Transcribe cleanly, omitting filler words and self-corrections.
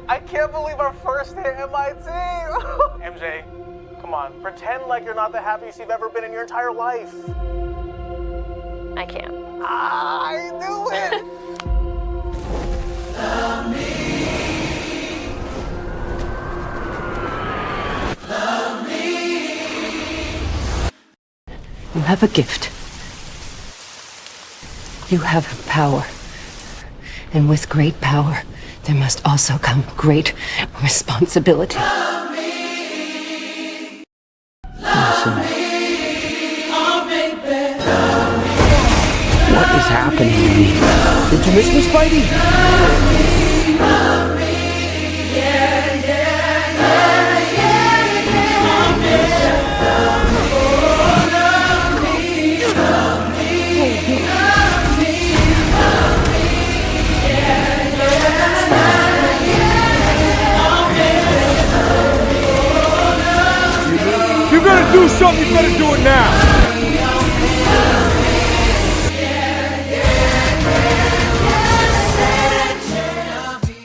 I can't believe our first hit MIT. MJ, come on, pretend like you're not the happiest you've ever been in your entire life. I can't. I knew it. Love me. Love me. You have a gift. You have power. And with great power, there must also come great responsibility. Love me. Love me. Oh, baby. Love me. What is happening to me? Did you miss me, Spidey? Love me. Love me. Yeah, yeah, yeah, yeah, yeah. Oh, baby. Love me. Love me. Love me. Love me. Love me. Yeah, yeah, yeah. Oh, baby. If you're gonna do something, you better do it now.